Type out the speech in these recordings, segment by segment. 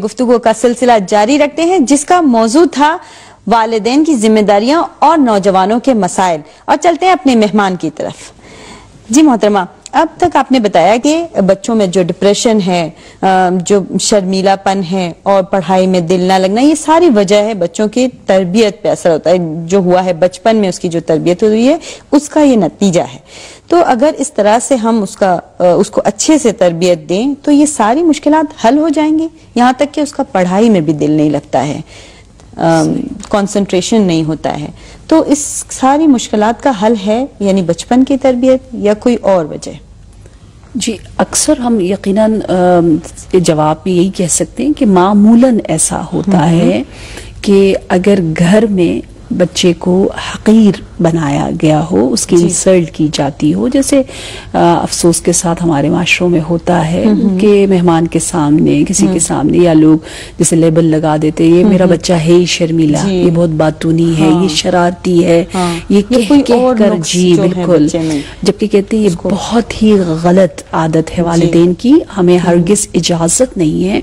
गुफ्तगू का सिलसिला जारी रखते हैं, जिसका मौजू था वालिदैन की जिम्मेदारियां और नौजवानों के मसाइल। और चलते हैं अपने मेहमान की तरफ। जी मोहतरमा, अब तक आपने बताया कि बच्चों में जो डिप्रेशन है, जो शर्मीलापन है और पढ़ाई में दिल ना लगना, ये सारी वजह है बच्चों की तरबियत पे असर होता है। जो हुआ है बचपन में, उसकी जो तरबियत हुई है उसका ये नतीजा है। तो अगर इस तरह से हम उसको अच्छे से तरबियत दें तो ये सारी मुश्किलात हल हो जाएंगी। यहाँ तक कि उसका पढ़ाई में भी दिल नहीं लगता है, कंसंट्रेशन नहीं होता है। तो इस सारी मुश्किलात का हल है यानी बचपन की तरबियत या कोई और वजह? जी, अक्सर हम यकीनन जवाब में यही कह सकते हैं कि मामूलन ऐसा होता है कि अगर घर में बच्चे को हकीर बनाया गया हो, उसकी इंसल्ट की जाती हो, जैसे अफसोस के साथ हमारे माशरों में होता है कि मेहमान के सामने, किसी के सामने, या लोग जैसे लेबल लगा देते, ये मेरा बच्चा है ही शर्मीला, ये बहुत बातूनी है, ये शरारती है, ये कह कर जी बिल्कुल, जबकि कहते हैं ये बहुत ही गलत आदत है वालिदैन की, हमें हरगिज इजाजत नहीं है।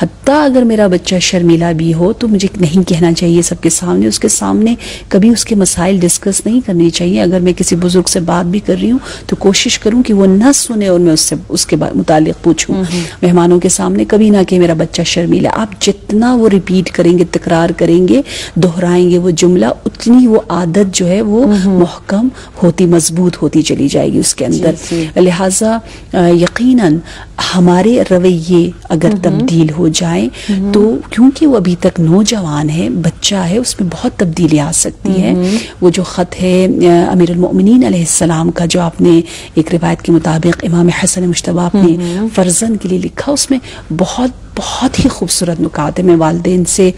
हत्ता अगर मेरा बच्चा शर्मीला भी हो तो मुझे नहीं कहना चाहिए सबके सामने, उसके सामने कभी उसके मसाइल डिस्कस नहीं करनी चाहिए। अगर मैं किसी बुजुर्ग से बात भी कर रही हूँ तो कोशिश करूं कि वो न सुने और मैं उससे उसके मुतालिक पूछूं। मेहमानों के सामने कभी ना कि मेरा बच्चा शर्मीला। आप जितना वो रिपीट करेंगे, तकरार करेंगे, दोहराएंगे वो जुमला, उतनी वो आदत जो है वो मुहकम होती, मजबूत होती चली जाएगी उसके अंदर। लिहाजा यकीनन हमारे रवैये अगर तब्दील हो जाए तो, क्योंकि वो अभी तक नौजवान है, बच्चा है, उसमें बहुत तब्दीली आ सकती है। वो जो खत है अमीरुल मोमिनीन अलैहिस्सलाम का, जो आपने एक रिवायत के मुताबिक इमाम हसन मुश्तबा अपने फर्जन के लिए लिखा, उसमें बहुत ही खूबसूरत नुकात है। मैं वालिदैन से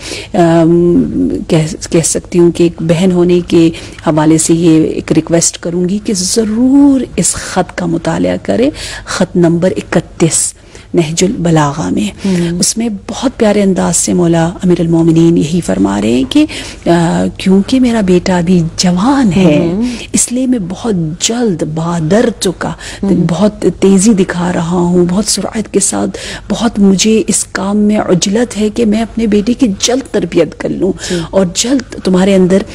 कह सकती हूँ कि एक बहन होने के हवाले से ये एक रिक्वेस्ट करूंगी कि ज़रूर इस खत का मुताला करें। खत नंबर 31 नहजुल बलागा में, उसमें बहुत प्यारे अंदाज से मौला अमीरुल मोमिनीन यही फरमा रहे हैं कि क्योंकि मेरा बेटा अभी जवान है, इसलिए मैं बहुत जल्द बादर चुका, बहुत तेजी दिखा रहा हूँ, बहुत सुरअत के साथ, बहुत मुझे इस काम में उजलत है कि मैं अपने बेटे की जल्द तरबियत कर लूँ और जल्द तुम्हारे अंदर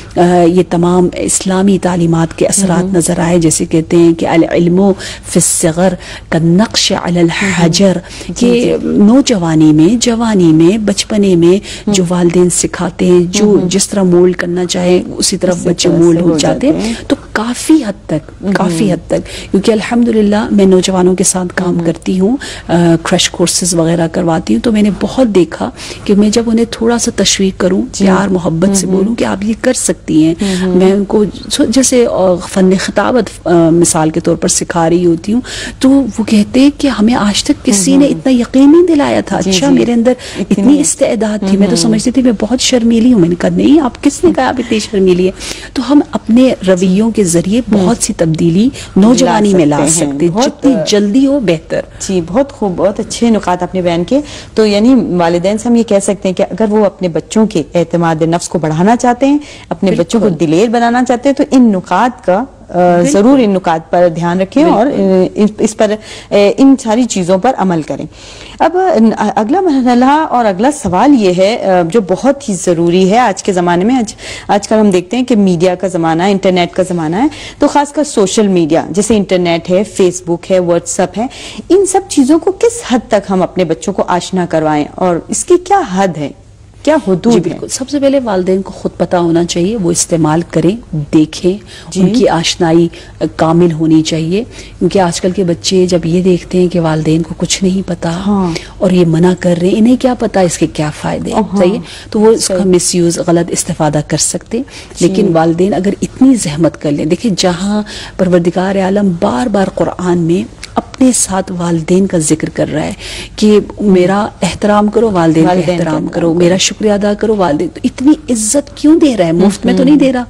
ये तमाम इस्लामी तालीमात के असरात नजर आए। जैसे कहते हैं कि अल इल्मु फिस्सग़र कन्नक्श अलल हजर, कि नौजवानी में, जवानी में, बचपने में जो वालिदैन सिखाते हैं, जो जिस तरह मोल्ड करना चाहे उसी तरफ बच्चे मोल्ड हो जाते हैं। तो काफी हद तक क्योंकि अल्हम्दुलिल्लाह मैं नौजवानों के साथ काम करती हूँ, क्रैश कोर्सेज वगैरह करवाती हूँ, तो मैंने बहुत देखा कि मैं जब उन्हें थोड़ा सा तशवीक करूँ, प्यार मोहब्बत से बोलूँ कि आप ये कर सकती हैं, मैं उनको जैसे फन खिताबत मिसाल के तौर पर सिखा रही होती हूँ, तो वो कहते हैं कि हमें आज तक किसी ने इतना यकीन नहीं दिलाया था। अच्छा, मेरे अंदर इतनी इस्तेदाद थी, मैं तो समझती थी मैं बहुत शर्मीली हूँ। मैंने कहा नहीं, आप किसने कहा आप इतनी शर्मीली है? तो हम अपने रवैयों के जरिए बहुत सी तब्दीली नौजवानी में ला सकते हैं, जितनी जल्दी हो बेहतर। जी, बहुत खूब, बहुत अच्छे नुकात आपने बयान किए। तो यानी वालिदैन से हम ये कह सकते हैं कि अगर वो अपने बच्चों के एतमाद नफ्स को बढ़ाना चाहते हैं, अपने बच्चों को दिलेर बनाना चाहते हैं, तो इन नुकात का जरूर इन नुकात पर ध्यान रखें और इस पर इन सारी चीजों पर अमल करें। अब अगला मरहला और अगला सवाल ये है जो बहुत ही जरूरी है आज के जमाने में। आजकल हम देखते हैं कि मीडिया का जमाना है, इंटरनेट का जमाना है, तो खासकर सोशल मीडिया जैसे इंटरनेट है, फेसबुक है, व्हाट्सएप है, इन सब चीजों को किस हद तक हम अपने बच्चों को आशना करवाएं और इसकी क्या हद है, क्या हुदूद है? बिल्कुल, सबसे पहले वालिदैन को खुद पता होना चाहिए, वो इस्तेमाल करें, देखें, उनकी आशनाई कामिल होनी चाहिए। क्योंकि आजकल के बच्चे जब ये देखते हैं कि वालिदैन को कुछ नहीं पता और ये मना कर रहे हैं, इन्हें क्या पता इसके क्या फायदे, सही है, तो वो इसका मिसयूज, गलत इस्तेफादा कर सकते। लेकिन वालिदैन अगर इतनी जहमत कर लें, देखिए जहाँ परवरदिगार आलम बार बार कुरान में अपने साथ वालिदैन का जिक्र कर रहा है कि मेरा एहतराम करो, वालिदैन का एहतराम करो, मेरा शुक्रिया अदा करो वालिदैन, तो इतनी इज्जत क्यों दे रहा है? मुफ्त में तो नहीं दे रहा।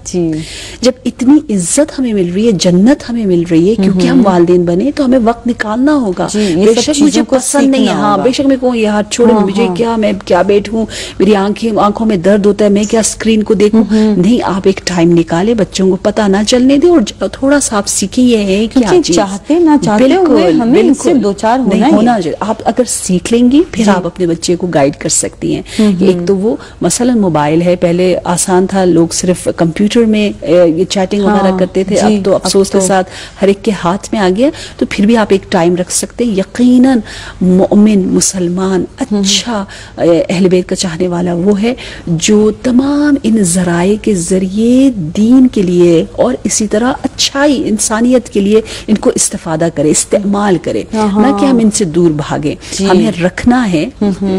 जब इतनी इज्जत हमें मिल रही है, जन्नत हमें मिल रही है क्योंकि हम वालिदैन बने, तो हमें वक्त निकालना होगा। बेशक मुझे पसंद नहीं है, हाँ बेशक मैं कहूँ यार छोड़ो, मुझे क्या, मैं क्या बैठूं, मेरी आंखों में दर्द होता है, मैं क्या स्क्रीन को देखूं? नहीं, आप एक टाइम निकाले, बच्चों को पता ना चलने दे और थोड़ा सा आप सीखिए ये है कि चाहते ना चाहते हुए हमें इससे दो चार होना चाहिए। आप अगर सीख लेंगी फिर आप अपने बच्चे को गाइड कर सकती हैं। एक तो वो मसलन मोबाइल है, पहले आसान था, लोग सिर्फ कंप्यूटर में ये चैटिंग वगैरह करते थे, अब तो अफसोस के साथ हर एक के हाथ में आ गया। तो फिर भी आप एक टाइम रख सकते हैं। यकीनन मोमिन मुसलमान अच्छा अहले बैत का चाहने वाला वो है जो तमाम इन जराए के जरिए दीन के लिए और इसी तरह अच्छाई इंसानियत के लिए इनको इस्तेफादा करे, इस्तेमाल करे, ना कि हम इनसे दूर भागे। हमें रखना है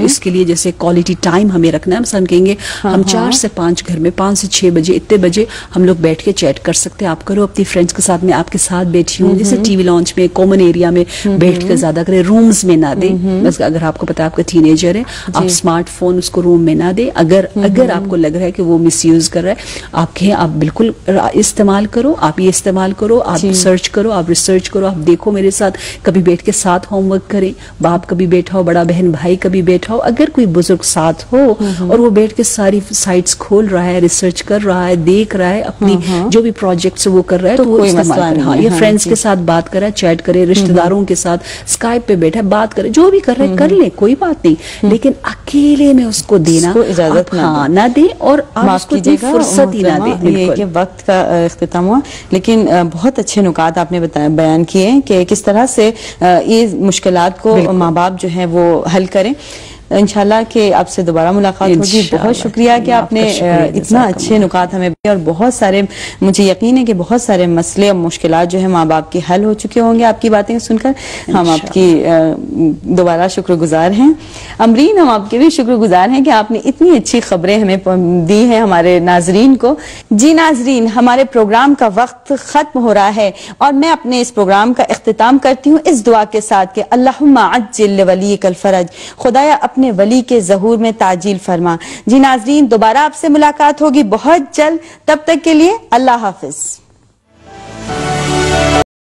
इसके लिए, जैसे क्वालिटी टाइम हमें रखना है। हम कहेंगे हम 4 से 5 घर में 5 से 6 बजे इतने बजे हम लोग बैठ के चैट कर सकते हैं। आप करो अपनी फ्रेंड्स के साथ, मैं आपके साथ बैठी हूँ, जैसे टीवी लॉन्च में कॉमन एरिया में बैठ के ज्यादा करें, रूम्स में ना दे। बस अगर आपको पता है आपका टीनेजर है, आप स्मार्टफोन उसको रूम में ना दे। अगर आपको लग रहा है कि वो मिसयूज कर रहा है, आप कहें आप बिल्कुल इस्तेमाल करो, आप ये इस्तेमाल करो, आप सर्च करो, आप रिसर्च करो, आप देखो मेरे साथ, कभी बैठ के साथ होमवर्क करें, बाप कभी बैठा हो, बड़ा बहन भाई कभी बैठा हो, अगर कोई बुजुर्ग साथ हो और वो बैठ के सारी साइट्स खोल रहा है, रिसर्च कर रहा है, देख रहा है, अपनी जो भी प्रोजेक्ट्स वो कर रहा है, तो वो इस्तेमाल। हाँ, ये फ्रेंड्स के साथ बात कर रहा है, चैट करे, रिश्तेदारों के साथ स्काइप पे बैठा है, बात करे, जो भी कर रहा है कर ले, कोई बात नहीं, लेकिन अकेले में उसको देना इजाजत ना दे और आप उसको फुर्सत ही ना दे। ये वक्त का इख्तिताम हुआ, लेकिन बहुत अच्छे नुकात आपने बयान किए कि किस तरह से ये मुश्किलात को माँ बाप जो है वो हल करें। इंशाल्लाह कि आपसे दोबारा मुलाकात होगी। बहुत शुक्रिया कि आपने इतना अच्छे नुकात हमें दिए और बहुत सारे, मुझे यकीन है कि बहुत सारे मसले और मुश्किलात जो है माँ बाप के हल हो चुके होंगे आपकी बातें सुनकर। हम आपकी दोबारा शुक्रगुजार हैं। अमरीन, हम आपके भी शुक्रगुजार हैं कि आपने इतनी अच्छी खबरें हमें दी हैं हमारे नाजरीन को। जी नाजरीन, हमारे प्रोग्राम का वक्त खत्म हो रहा है और मैं अपने इस प्रोग्राम का इख्तिताम करती हूँ इस दुआ के साथ कि अल्लाहुम्मा अज्जिल वलीकल फरज, खुदाया अपने वली के ज़हूर में ताजील फरमा। जी नाजरीन, दोबारा आपसे मुलाकात होगी बहुत जल्द। तब तक के लिए अल्लाह हाफिज।